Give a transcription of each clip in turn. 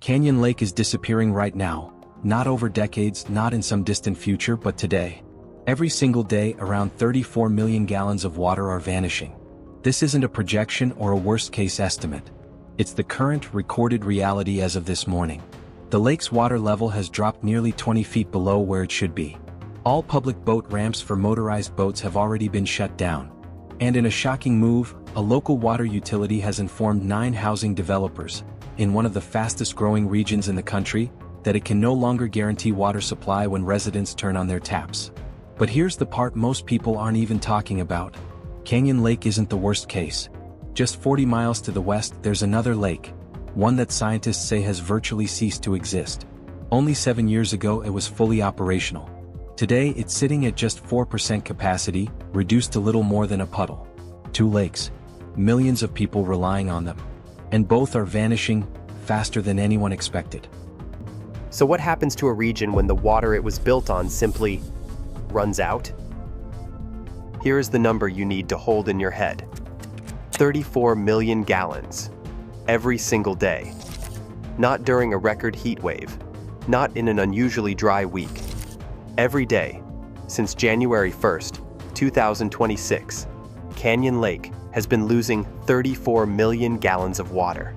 Canyon Lake is disappearing right now, not over decades, not in some distant future, but today. Every single day, around 34 million gallons of water are vanishing. This isn't a projection or a worst-case estimate. It's the current, recorded reality as of this morning. The lake's water level has dropped nearly 20 feet below where it should be. All public boat ramps for motorized boats have already been shut down. And in a shocking move, a local water utility has informed 9 housing developers, in one of the fastest-growing regions in the country, that it can no longer guarantee water supply when residents turn on their taps. But here's the part most people aren't even talking about. Canyon Lake isn't the worst case. Just 40 miles to the west, there's another lake, one that scientists say has virtually ceased to exist. Only 7 years ago it was fully operational. Today it's sitting at just 4% capacity, reduced to little more than a puddle. 2 lakes, millions of people relying on them. And both are vanishing faster than anyone expected. So what happens to a region when the water it was built on simply runs out? Here is the number you need to hold in your head. 34 million gallons. Every single day. Not during a record heat wave. Not in an unusually dry week. Every day, since January 1st, 2026, Canyon Lake has been losing 34 million gallons of water.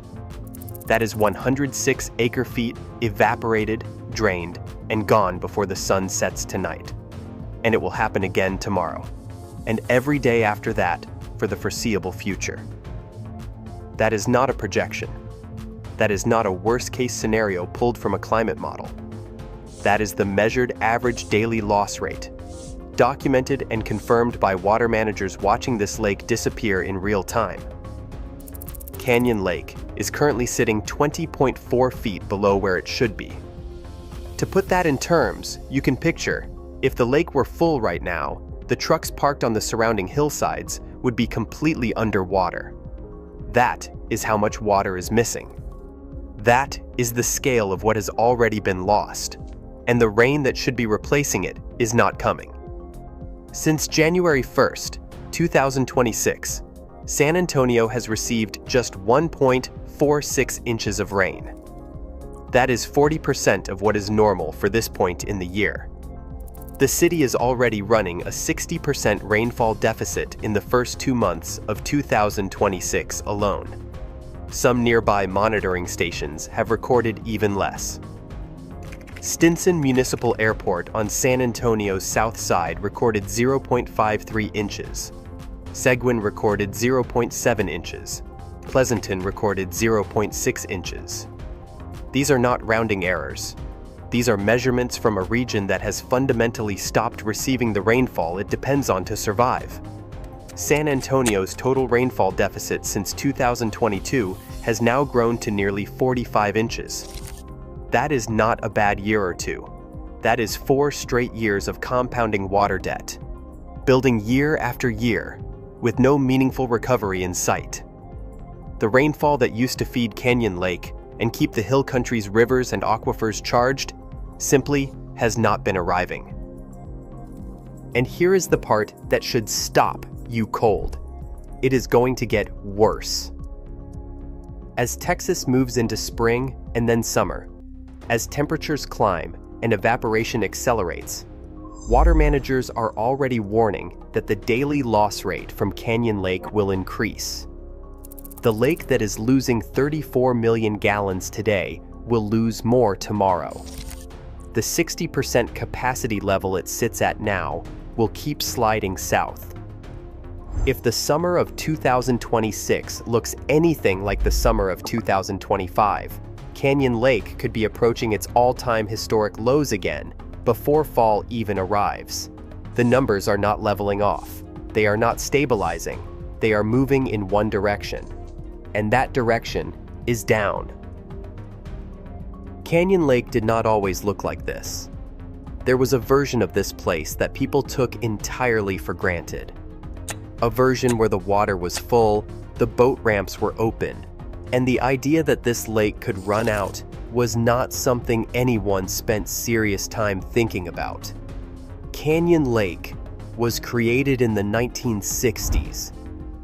That is 106 acre-feet evaporated, drained, and gone before the sun sets tonight. And it will happen again tomorrow. And every day after that for the foreseeable future. That is not a projection. That is not a worst-case scenario pulled from a climate model. That is the measured average daily loss rate, documented and confirmed by water managers watching this lake disappear in real time. Canyon Lake is currently sitting 20.4 feet below where it should be. To put that in terms, you can picture, if the lake were full right now, the trucks parked on the surrounding hillsides would be completely underwater. That is how much water is missing. That is the scale of what has already been lost, and the rain that should be replacing it is not coming. Since January 1st, 2026, San Antonio has received just 1.46 inches of rain. That is 40% of what is normal for this point in the year. The city is already running a 60% rainfall deficit in the first 2 months of 2026 alone. Some nearby monitoring stations have recorded even less. Stinson Municipal Airport on San Antonio's south side recorded 0.53 inches. Seguin recorded 0.7 inches. Pleasanton recorded 0.6 inches. These are not rounding errors. These are measurements from a region that has fundamentally stopped receiving the rainfall it depends on to survive. San Antonio's total rainfall deficit since 2022 has now grown to nearly 45 inches. That is not a bad year or two. That is 4 straight years of compounding water debt, building year after year, with no meaningful recovery in sight. The rainfall that used to feed Canyon Lake and keep the hill country's rivers and aquifers charged simply has not been arriving. And here is the part that should stop you cold. It is going to get worse. As Texas moves into spring and then summer, as temperatures climb and evaporation accelerates, water managers are already warning that the daily loss rate from Canyon Lake will increase. The lake that is losing 34 million gallons today will lose more tomorrow. The 60% capacity level it sits at now will keep sliding south. If the summer of 2026 looks anything like the summer of 2025, Canyon Lake could be approaching its all-time historic lows again before fall even arrives. The numbers are not leveling off. They are not stabilizing. They are moving in one direction. And that direction is down. Canyon Lake did not always look like this. There was a version of this place that people took entirely for granted. A version where the water was full, the boat ramps were open, and the idea that this lake could run out was not something anyone spent serious time thinking about. Canyon Lake was created in the 1960s,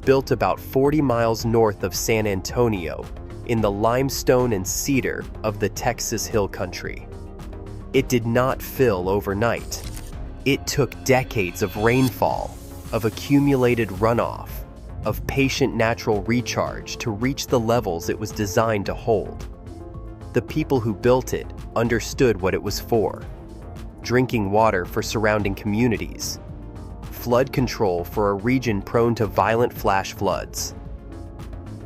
built about 40 miles north of San Antonio, in the limestone and cedar of the Texas Hill Country. It did not fill overnight. It took decades of rainfall, of accumulated runoff, of patient natural recharge to reach the levels it was designed to hold. The people who built it understood what it was for: drinking water for surrounding communities, flood control for a region prone to violent flash floods,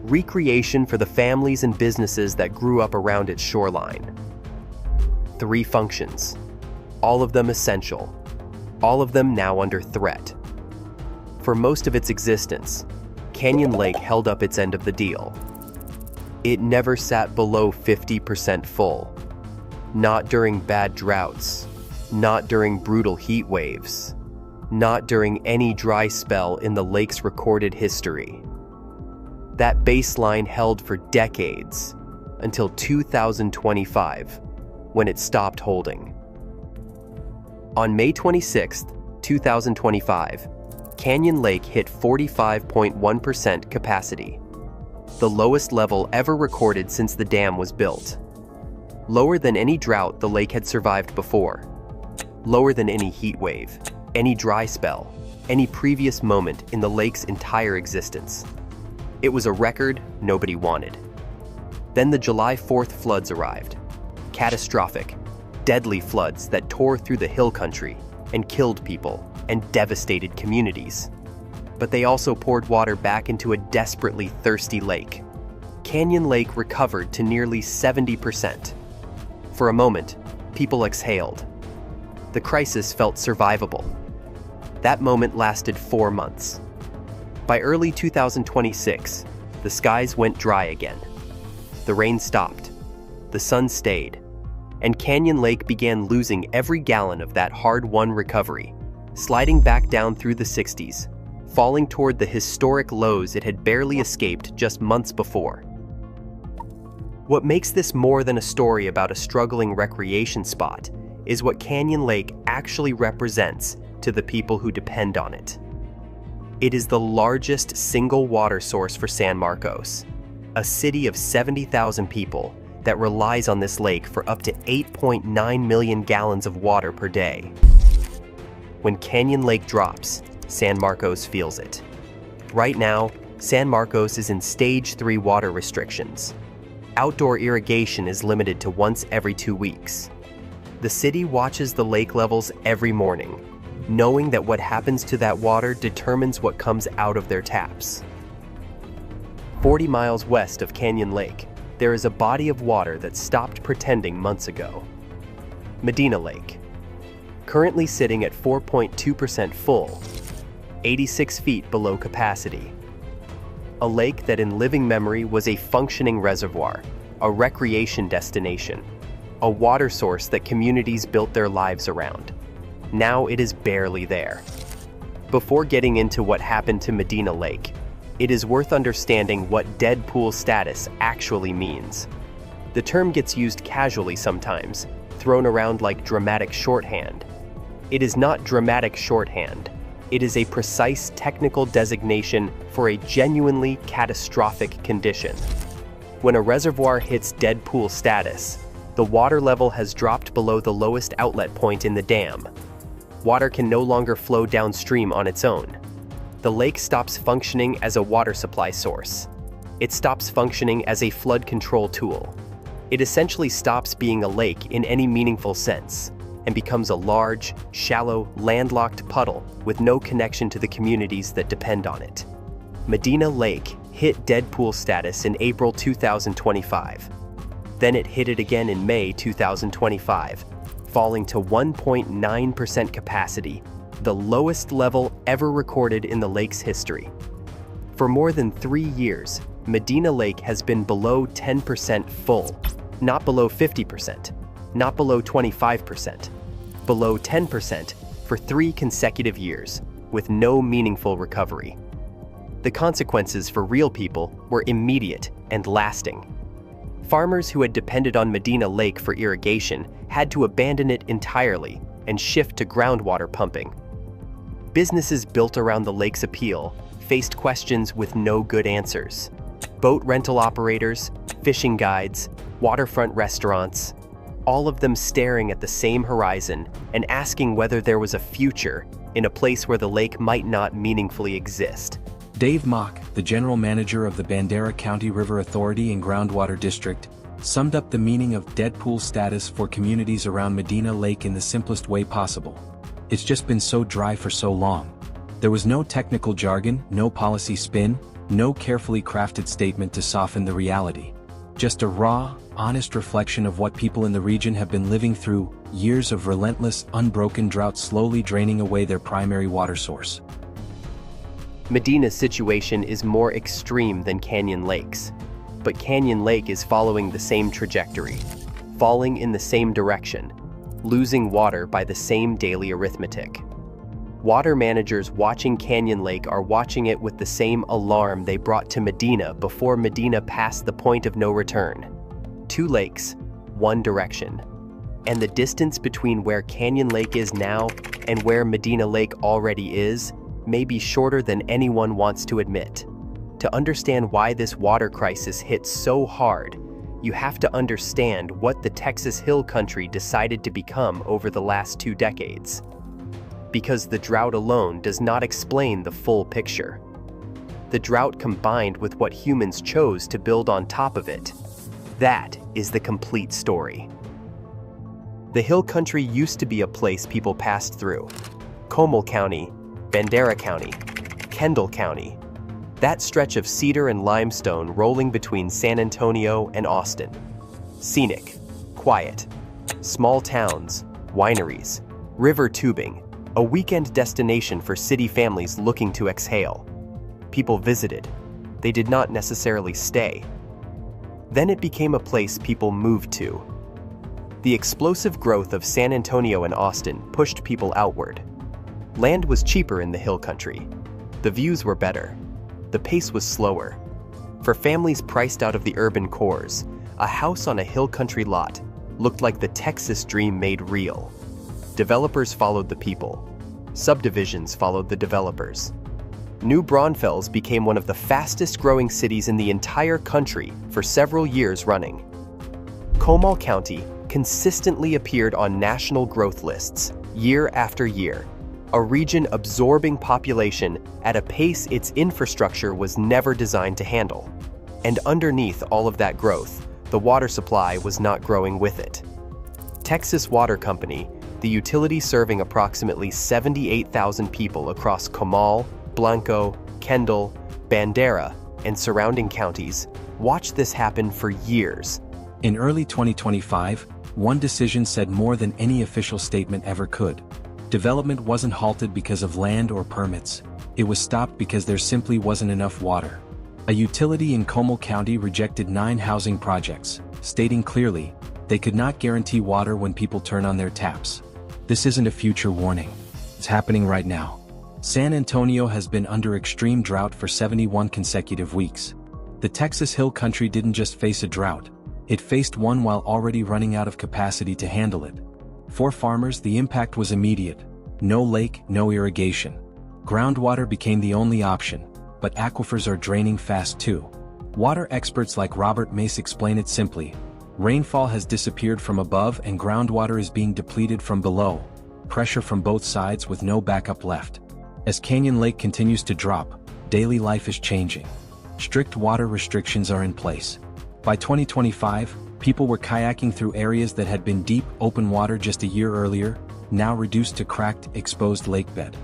recreation for the families and businesses that grew up around its shoreline. 3 functions, all of them essential, all of them now under threat. For most of its existence, Canyon Lake held up its end of the deal. It never sat below 50% full, not during bad droughts, not during brutal heat waves, not during any dry spell in the lake's recorded history. That baseline held for decades, until 2025, when it stopped holding. On May 26, 2025, Canyon Lake hit 45.1% capacity, the lowest level ever recorded since the dam was built. Lower than any drought the lake had survived before. Lower than any heat wave, any dry spell, any previous moment in the lake's entire existence. It was a record nobody wanted. Then the July 4th floods arrived. Catastrophic, deadly floods that tore through the hill country and killed people and devastated communities. But they also poured water back into a desperately thirsty lake. Canyon Lake recovered to nearly 70%. For a moment, people exhaled. The crisis felt survivable. That moment lasted 4 months. By early 2026, the skies went dry again. The rain stopped. The sun stayed. And Canyon Lake began losing every gallon of that hard-won recovery, sliding back down through the 60s, falling toward the historic lows it had barely escaped just months before. What makes this more than a story about a struggling recreation spot is what Canyon Lake actually represents to the people who depend on it. It is the largest single water source for San Marcos, a city of 70,000 people that relies on this lake for up to 8.9 million gallons of water per day. When Canyon Lake drops, San Marcos feels it. Right now, San Marcos is in Stage 3 water restrictions. Outdoor irrigation is limited to once every 2 weeks. The city watches the lake levels every morning, knowing that what happens to that water determines what comes out of their taps. 40 miles west of Canyon Lake, there is a body of water that stopped pretending months ago. Medina Lake. Currently sitting at 4.2% full, 86 feet below capacity. A lake that in living memory was a functioning reservoir, a recreation destination, a water source that communities built their lives around. Now it is barely there. Before getting into what happened to Medina Lake, it is worth understanding what dead pool status actually means. The term gets used casually sometimes, thrown around like dramatic shorthand. It is not dramatic shorthand. It is a precise technical designation for a genuinely catastrophic condition. When a reservoir hits dead pool status, the water level has dropped below the lowest outlet point in the dam. Water can no longer flow downstream on its own. The lake stops functioning as a water supply source. It stops functioning as a flood control tool. It essentially stops being a lake in any meaningful sense and becomes a large, shallow, landlocked puddle with no connection to the communities that depend on it. Medina Lake hit dead pool status in April 2025. Then it hit it again in May 2025, falling to 1.9% capacity, the lowest level ever recorded in the lake's history. For more than 3 years, Medina Lake has been below 10% full, not below 50%, not below 25%, below 10% for 3 consecutive years, with no meaningful recovery. The consequences for real people were immediate and lasting. Farmers who had depended on Medina Lake for irrigation had to abandon it entirely and shift to groundwater pumping. Businesses built around the lake's appeal faced questions with no good answers. Boat rental operators, fishing guides, waterfront restaurants, all of them staring at the same horizon and asking whether there was a future in a place where the lake might not meaningfully exist. Dave Mock, the general manager of the Bandera County River Authority and Groundwater District, summed up the meaning of dead pool status for communities around Medina Lake in the simplest way possible. It's just been so dry for so long. There was no technical jargon, no policy spin, no carefully crafted statement to soften the reality. Just a raw, honest reflection of what people in the region have been living through, years of relentless, unbroken drought slowly draining away their primary water source. Medina's situation is more extreme than Canyon Lake's, but Canyon Lake is following the same trajectory, falling in the same direction, losing water by the same daily arithmetic. Water managers watching Canyon Lake are watching it with the same alarm they brought to Medina before Medina passed the point of no return. 2 lakes, 1 direction. And the distance between where Canyon Lake is now and where Medina Lake already is may be shorter than anyone wants to admit. To understand why this water crisis hits so hard, you have to understand what the Texas Hill Country decided to become over the last 2 decades. Because the drought alone does not explain the full picture. The drought combined with what humans chose to build on top of it. That is the complete story. The Hill Country used to be a place people passed through. Comal County, Bandera County, Kendall County. That stretch of cedar and limestone rolling between San Antonio and Austin. Scenic, quiet, small towns, wineries, river tubing, a weekend destination for city families looking to exhale. People visited. They did not necessarily stay. Then it became a place people moved to. The explosive growth of San Antonio and Austin pushed people outward. Land was cheaper in the Hill Country. The views were better. The pace was slower. For families priced out of the urban cores, a house on a Hill Country lot looked like the Texas dream made real. Developers followed the people. Subdivisions followed the developers. New Braunfels became one of the fastest growing cities in the entire country for several years running. Comal County consistently appeared on national growth lists year after year, a region absorbing population at a pace its infrastructure was never designed to handle. And underneath all of that growth, the water supply was not growing with it. Texas Water Company, the utility serving approximately 78,000 people across Comal, Blanco, Kendall, Bandera, and surrounding counties, watched this happen for years. In early 2025, one decision said more than any official statement ever could. Development wasn't halted because of land or permits. It was stopped because there simply wasn't enough water. A utility in Comal County rejected 9 housing projects, stating clearly, they could not guarantee water when people turn on their taps. This isn't a future warning. It's happening right now. San Antonio has been under extreme drought for 71 consecutive weeks. The Texas Hill Country didn't just face a drought. It faced one while already running out of capacity to handle it. For farmers, the impact was immediate. No lake, no irrigation. Groundwater became the only option, but aquifers are draining fast too. Water experts like Robert Mace explain it simply. Rainfall has disappeared from above and groundwater is being depleted from below. Pressure from both sides with no backup left. As Canyon Lake continues to drop, daily life is changing. Strict water restrictions are in place. By 2025, people were kayaking through areas that had been deep, open water just a year earlier, now reduced to cracked, exposed lakebed.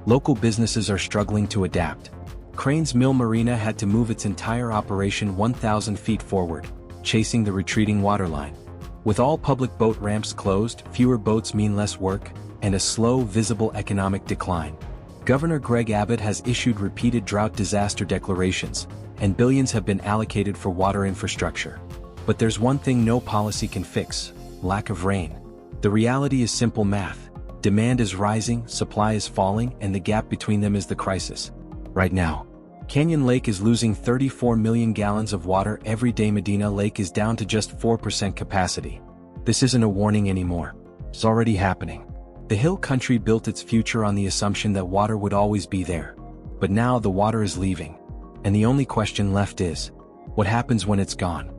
Local businesses are struggling to adapt. Cranes Mill Marina had to move its entire operation 1,000 feet forward, chasing the retreating waterline. With all public boat ramps closed, fewer boats mean less work, and a slow, visible economic decline. Governor Greg Abbott has issued repeated drought disaster declarations, and billions have been allocated for water infrastructure. But there's one thing no policy can fix: lack of rain. The reality is simple math. Demand is rising, supply is falling, and the gap between them is the crisis. Right now, Canyon Lake is losing 34 million gallons of water every day. Medina Lake is down to just 4% capacity. This isn't a warning anymore. It's already happening. The Hill Country built its future on the assumption that water would always be there. But now the water is leaving. And the only question left is, What happens when it's gone?